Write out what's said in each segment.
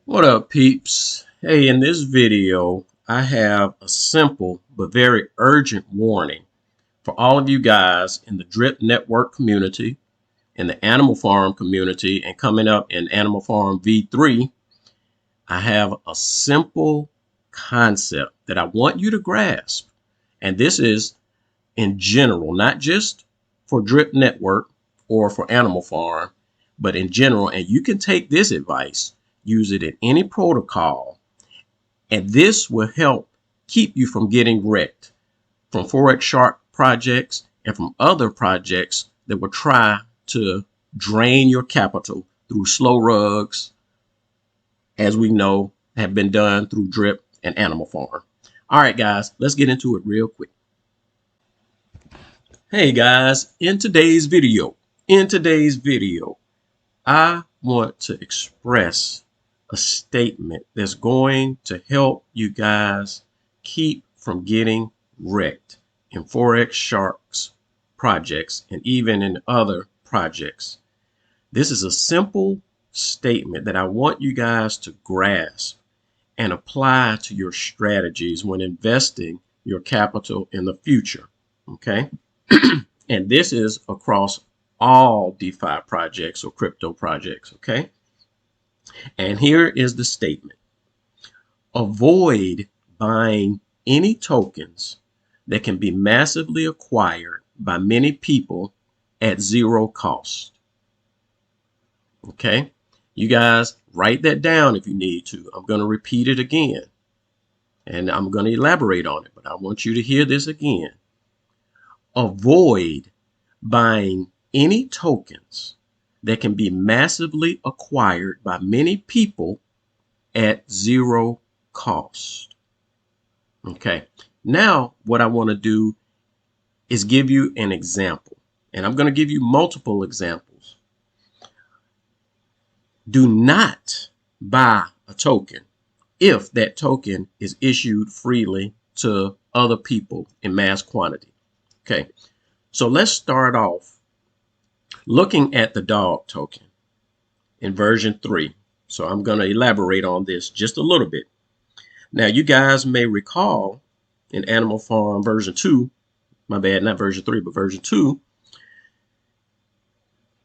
What up, peeps? Hey, in this video, I have a simple but very urgent warning for all of you guys in the Drip Network community, in the Animal Farm community, and coming up in Animal Farm V3. I have a simple concept that I want you to grasp. And this is in general, not just for Drip Network or for Animal Farm, but in general. And you can take this advice, use it in any protocol, and this will help keep you from getting wrecked from Forex Shark projects and from other projects that will try to drain your capital through slow rugs, as we know have been done through Drip and Animal Farm. All right, guys, let's get into it real quick. Hey guys, in today's video, I want to express a statement that's going to help you guys keep from getting wrecked in Forex Sharks projects and even in other projects. This is a simple statement that I want you guys to grasp and apply to your strategies when investing your capital in the future. Okay. And this is across all DeFi projects or crypto projects. Okay. And here is the statement. Avoid buying any tokens that can be massively acquired by many people at zero cost. Okay. You guys write that down if you need to. I'm going to repeat it again. And I'm going to elaborate on it, but I want you to hear this again. Avoid buying any tokens that can be massively acquired by many people at zero cost. Okay, now what I want to do is give you an example, and I'm going to give you multiple examples. Do not buy a token if that token is issued freely to other people in mass quantity. Okay, so let's start off looking at the dog token in version 3. So I'm going to elaborate on this just a little bit. Now, you guys may recall in Animal Farm version 2, my bad, not version 3, but version 2,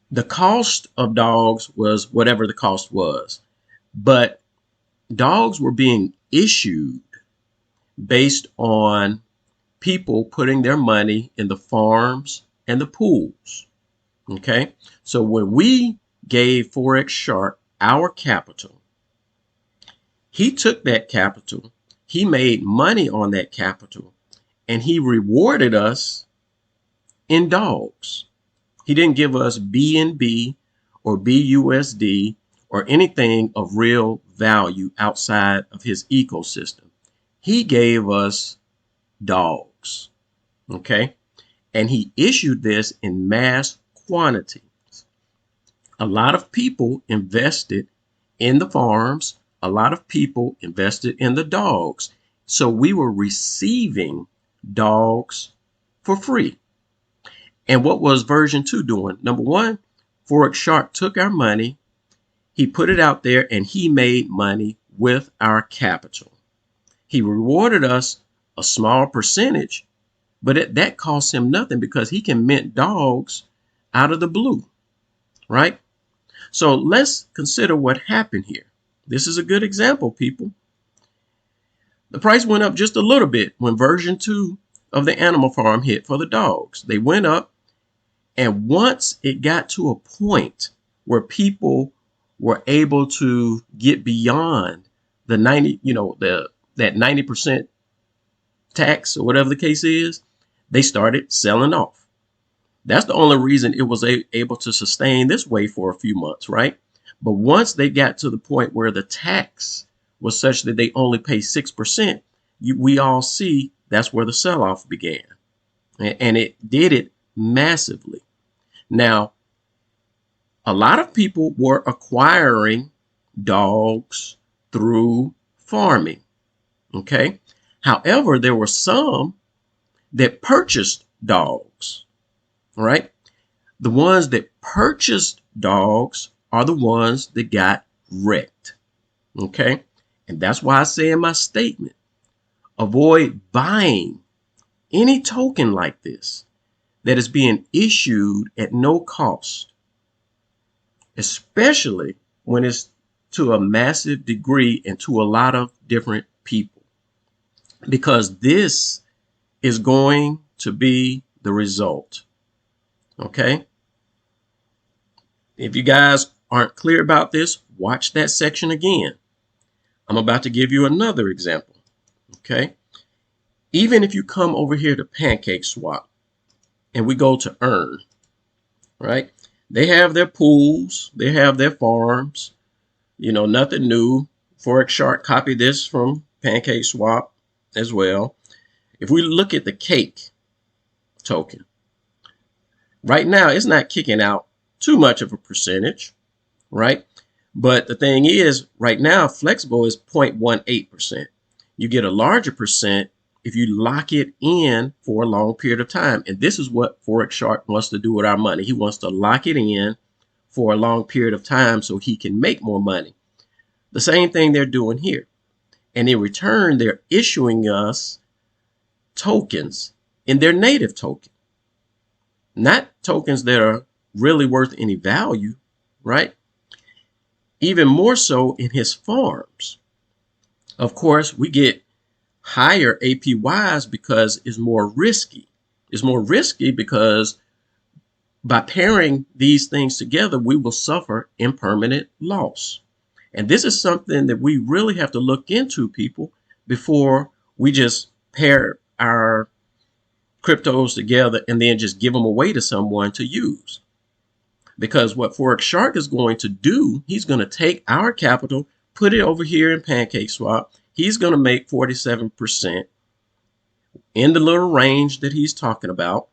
the cost of dogs was whatever the cost was. But dogs were being issued based on people putting their money in the farms and the pools. Okay, so when we gave Forex Shark our capital, he took that capital, he made money on that capital, and he rewarded us in dogs. He didn't give us BNB or BUSD or anything of real value outside of his ecosystem. He gave us dogs. Okay, and he issued this in mass quantities. A lot of people invested in the farms. A lot of people invested in the dogs. So we were receiving dogs for free. And what was version 2 doing? Number one, Forex Shark took our money, he put it out there, and he made money with our capital. He rewarded us a small percentage, but that cost him nothing because he can mint dogs out of the blue, right? So let's consider what happened here. This is a good example, people. The price went up just a little bit when version 2 of the Animal Farm hit for the dogs. They went up, and once it got to a point where people were able to get beyond the 90, that 90% tax or whatever the case is, they started selling off. That's the only reason it was able to sustain this way for a few months, right? But once they got to the point where the tax was such that they only pay 6%, we all see that's where the sell-off began. And it did it massively. Now, a lot of people were acquiring dogs through farming, okay? However, there were some that purchased dogs, right? The ones that purchased dogs are the ones that got wrecked, Okay. And that's why I say in my statement, avoid buying any token like this that is being issued at no cost, especially when it's to a massive degree and to a lot of different people, because this is going to be the result. Okay. If you guys aren't clear about this, watch that section again. I'm about to give you another example. Okay. Even if you come over here to PancakeSwap and we go to earn, right? They have their pools, they have their farms, nothing new. Forex Shark copied this from PancakeSwap as well. If we look at the cake token, right now it's not kicking out too much of a percentage, right? But the thing is, right now, flexible is 0.18%. You get a larger percent if you lock it in for a long period of time. And this is what Forex Shark wants to do with our money. He wants to lock it in for a long period of time so he can make more money. The same thing they're doing here. And in return, they're issuing us tokens in their native token, not tokens that are really worth any value, right? Even more so in his farms. Of course, we get higher APYs because it's more risky. It's more risky because by pairing these things together, we will suffer impermanent loss. And this is something that we really have to look into, people, before we just pair our cryptos together and then just give them away to someone to use. Because what Forex Shark is going to do, he's going to take our capital, put it over here in PancakeSwap. He's going to make 47% in the little range that he's talking about.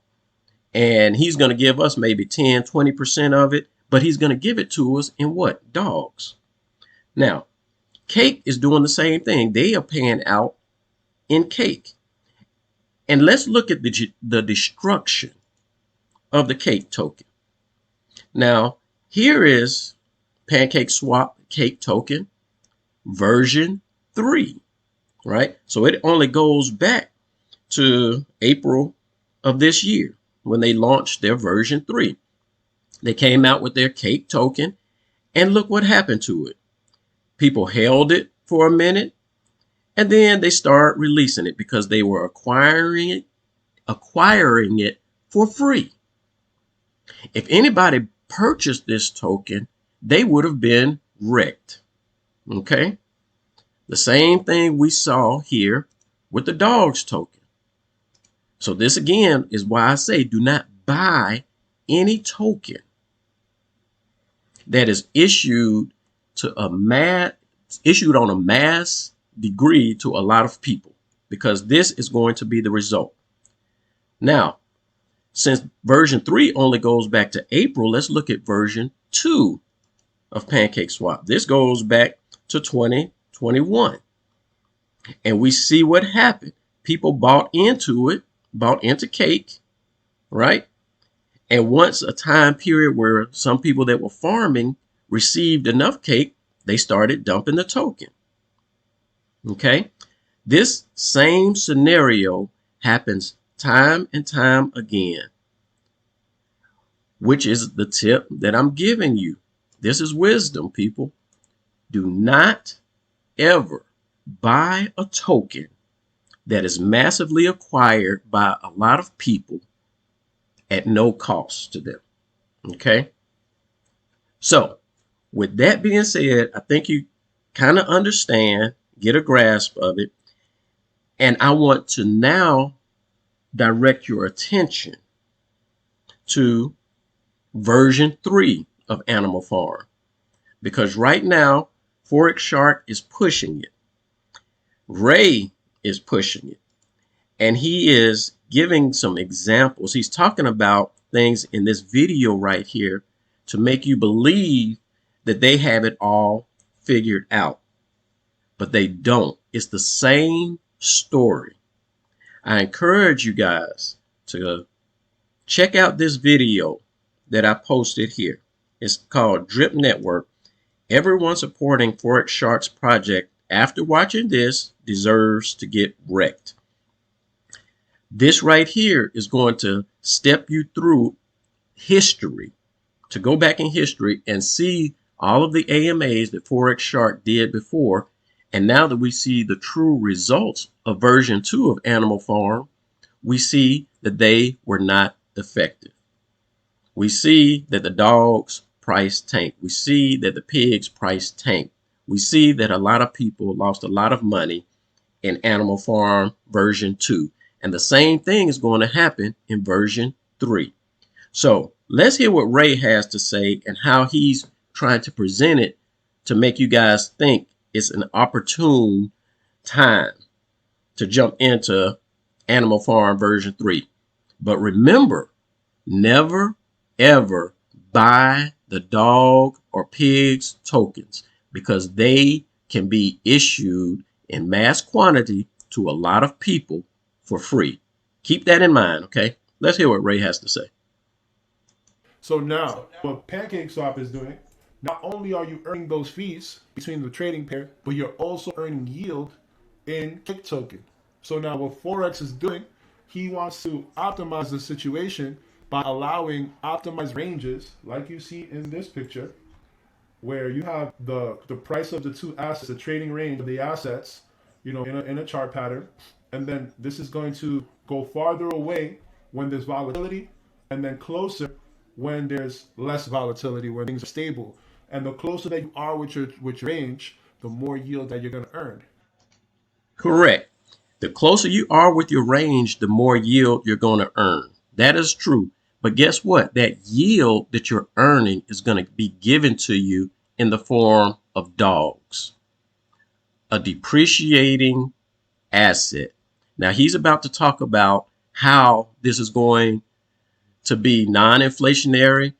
And he's going to give us maybe 10, 20% of it, but he's going to give it to us in what? Dogs. Now, Cake is doing the same thing. They are paying out in Cake. And let's look at the destruction of the Cake token. Now, here is PancakeSwap Cake token version 3, right? So it only goes back to April of this year when they launched their version 3. They came out with their Cake token, and look what happened to it. People held it for a minute, and then they started releasing it because they were acquiring it for free. If anybody purchased this token, they would have been wrecked. Okay? The same thing we saw here with the dogs token. So this again is why I say do not buy any token that is issued on a mass degree to a lot of people, because this is going to be the result. Now, since version 3 only goes back to April, let's look at version 2 of PancakeSwap. This goes back to 2021. And we see what happened. People bought into it, bought into Cake, right? And once a time period where some people that were farming received enough Cake, they started dumping the token. Okay? This same scenario happens time and time again, which is the tip that I'm giving you. This is wisdom, people. Do not ever buy a token that is massively acquired by a lot of people at no cost to them. Okay? So, with that being said, I think you kind of understand, get a grasp of it, and I want to now direct your attention to version 3 of Animal Farm, because right now Forex Shark is pushing it. Rey is pushing it, and he is giving some examples. He's talking about things in this video right here to make you believe that they have it all figured out, but they don't. It's the same story. I encourage you guys to check out this video that I posted here. It's called Drip Network, Everyone supporting Forex Shark's project after watching this deserves to get wrecked. This right here is going to step you through history, to go back in history and see all of the AMAs that Forex Shark did before. And now that we see the true results of version 2 of Animal Farm, we see that they were not effective. We see that the dogs price tanked. We see that the pigs price tanked. We see that a lot of people lost a lot of money in Animal Farm version 2. And the same thing is going to happen in version 3. So let's hear what Ray has to say and how he's trying to present it to make you guys think it's an opportune time to jump into Animal Farm version 3. But remember, never ever buy the dog or pigs tokens, because they can be issued in mass quantity to a lot of people for free. Keep that in mind, okay? Let's hear what Ray has to say. So now, what PancakeSwap is doing, not only are you earning those fees between the trading pair, but you're also earning yield in Kick token. So now, what Forex is doing, he wants to optimize the situation by allowing optimized ranges, like you see in this picture, where you have the price of the two assets, the trading range of the assets, in a chart pattern, and then this is going to go farther away when there's volatility, and then closer when there's less volatility, when things are stable. And the closer that you are with your range, the more yield that you're going to earn. Correct. The closer you are with your range, the more yield you're going to earn. That is true. But guess what? That yield that you're earning is going to be given to you in the form of dogs, a depreciating asset. Now, he's about to talk about how this is going to be non-inflationary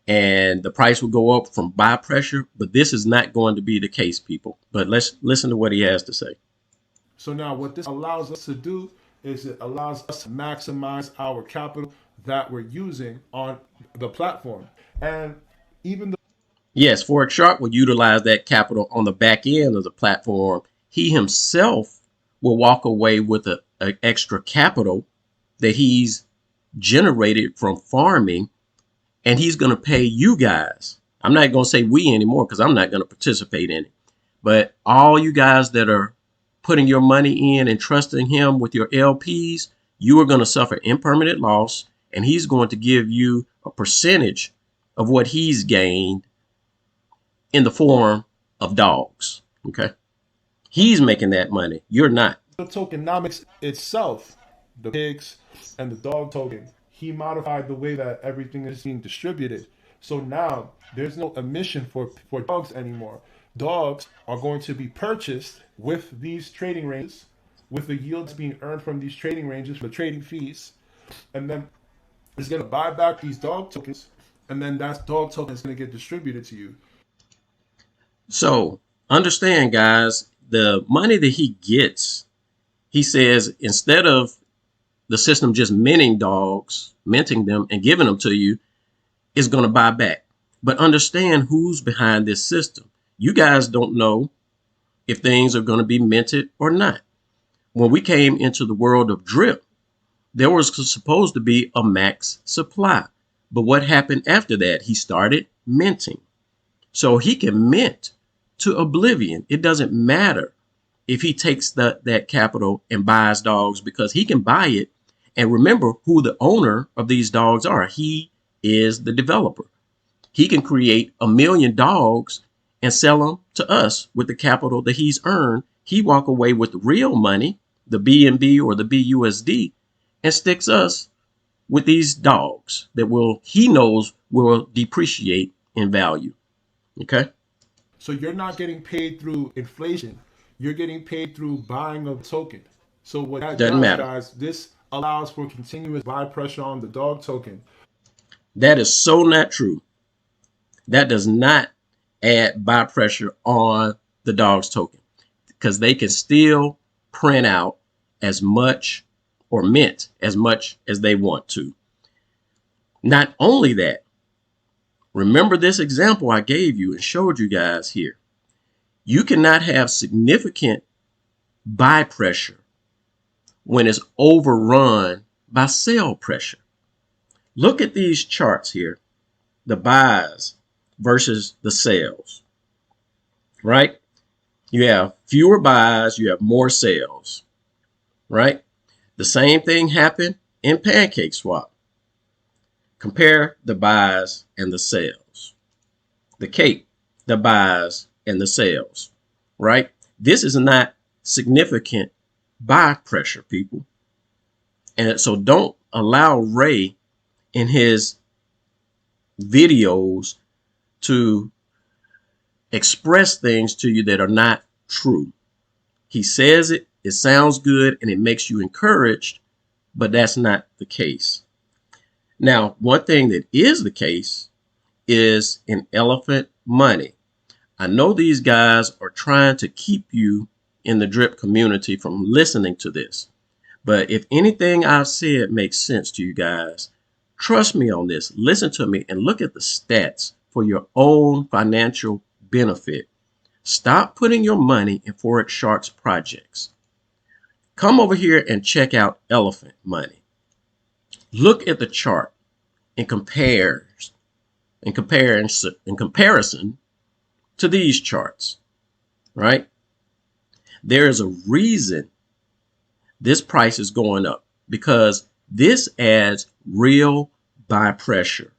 and the price will go up from buy pressure, but this is not going to be the case, people. But let's listen to what he has to say. So now what this allows us to do is it allows us to maximize our capital that we're using on the platform. And even though Yes, Forex Shark will utilize that capital on the back end of the platform. He himself will walk away with a extra capital that he's generated from farming, and he's going to pay you guys. I'm not going to say we anymore because I'm not going to participate in it. But all you guys that are putting your money in and trusting him with your LPs, you are going to suffer impermanent loss, and he's going to give you a percentage of what he's gained in the form of dogs. Okay. He's making that money. You're not. the tokenomics itself, the pigs and the dog token, he modified the way that everything is being distributed. So now there's no emission for dogs anymore. Dogs are going to be purchased with these trading ranges, with the yields being earned from these trading ranges, the trading fees, and then it's going to buy back these dog tokens, and then that dog token is going to get distributed to you. So understand, guys, the money that he gets, he says, instead of the system just minting dogs, minting them and giving them to you, is going to buy back. But understand who's behind this system. You guys don't know if things are going to be minted or not. When we came into the world of drip, there was supposed to be a max supply. But what happened after that? He started minting. So he can mint to oblivion. It doesn't matter if he takes that capital and buys dogs, because he can buy it. And remember who the owner of these dogs are. He is the developer. He can create 1,000,000 dogs and sell them to us with the capital that he's earned. He walk away with the real money, the BNB or the BUSD, and sticks us with these dogs that he knows will depreciate in value. Okay. So you're not getting paid through inflation. You're getting paid through buying of token. So what that Doesn't does, matter. guys, this allows for continuous buy pressure on the dog token. That is so not true. That does not add buy pressure on the dogs token, because they can still print out as much or mint as much as they want to. Not only that, Remember this example I gave you and showed you guys here. You cannot have significant buy pressure when it's overrun by sell pressure. Look at these charts here, the buys versus the sells, right? You have fewer buys, you have more sales, right? The same thing happened in PancakeSwap. Compare the buys and the sales. The cake, the buys and the sales, right? This is not significant buy pressure, people. And so don't allow Rey in his videos to express things to you that are not true. He says it, it sounds good, and it makes you encouraged, but that's not the case. Now, one thing that is the case is in elephant money. I know these guys are trying to keep you in the drip community from listening to this, but if anything I've said makes sense to you guys, trust me on this. Listen to me and look at the stats for your own financial benefit. Stop putting your money in Forex Shark's projects. Come over here and check out elephant money. Look at the chart and in comparison to these charts, right? There is a reason this price is going up, because this adds real buy pressure.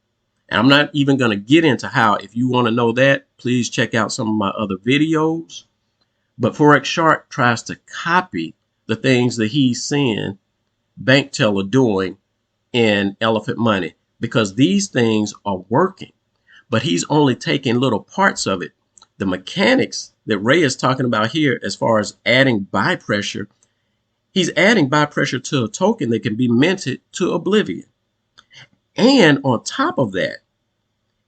And I'm not even going to get into how, if you want to know that, please check out some of my other videos. But Forex Shark tries to copy the things that he's seeing bank teller doing in elephant money, because these things are working, but he's only taking little parts of it. The mechanics that Rey is talking about here, as far as adding buy pressure, he's adding buy pressure to a token that can be minted to oblivion. And on top of that,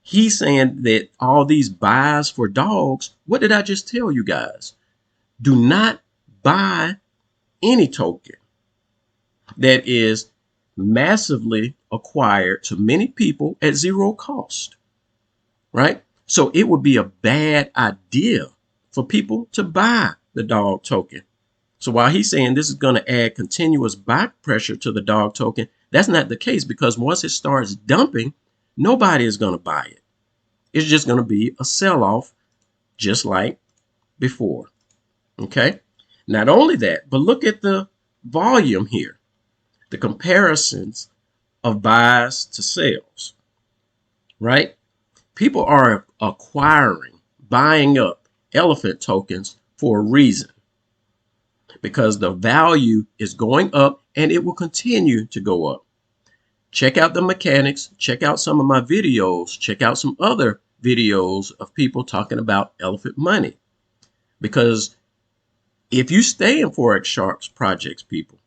he's saying that all these buys for dogs, what did I just tell you guys? Do not buy any token that is massively acquired to many people at zero cost, right? So it would be a bad idea for people to buy the dog token. So while he's saying this is going to add continuous buy pressure to the dog token, that's not the case, because once it starts dumping, nobody is going to buy it. It's just going to be a sell-off just like before. Okay. Not only that, but look at the volume here, the comparisons of buys to sales, right? People are acquiring, buying up elephant tokens for a reason, because the value is going up and it will continue to go up. Check out the mechanics, check out some of my videos, check out some other videos of people talking about elephant money. Because if you stay in Forex Shark's projects, people,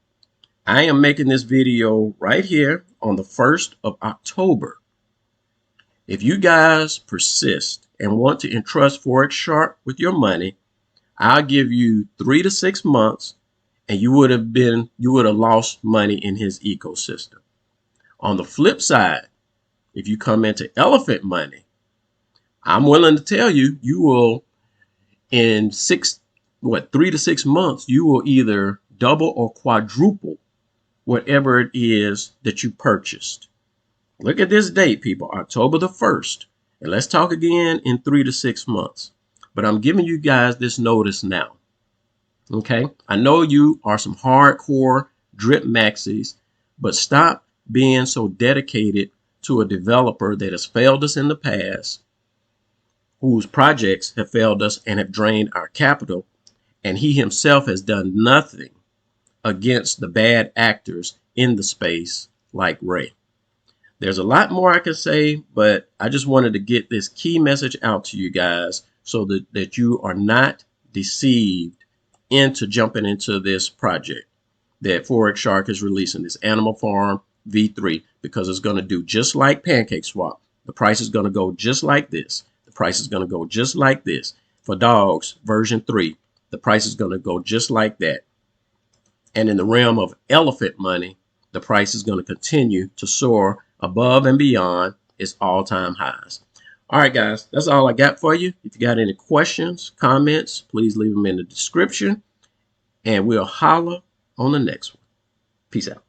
I am making this video right here on the 1st of October. If you guys persist and want to entrust Forex Shark with your money, I'll give you 3 to 6 months and you would have lost money in his ecosystem. On the flip side, if you come into elephant money, I'm willing to tell you, you will in 3 to 6 months, you will either double or quadruple whatever it is that you purchased. Look at this date, people, October the 1st. And let's talk again in 3 to 6 months. But I'm giving you guys this notice now. Okay, I know you are some hardcore drip maxis, but stop being so dedicated to a developer that has failed us in the past, whose projects have failed us and have drained our capital, and he himself has done nothing against the bad actors in the space like Rey. There's a lot more I could say, but I just wanted to get this key message out to you guys so that you are not deceived into jumping into this project that Forex Shark is releasing, this Animal Farm V3, because it's going to do just like PancakeSwap. The price is going to go just like this. The price is going to go just like this. For dogs, version 3, the price is going to go just like that. And in the realm of elephant money, the price is going to continue to soar above and beyond its all-time highs. All right, guys, that's all I got for you. If you got any questions, comments, please leave them in the description, and we'll holler on the next one. Peace out.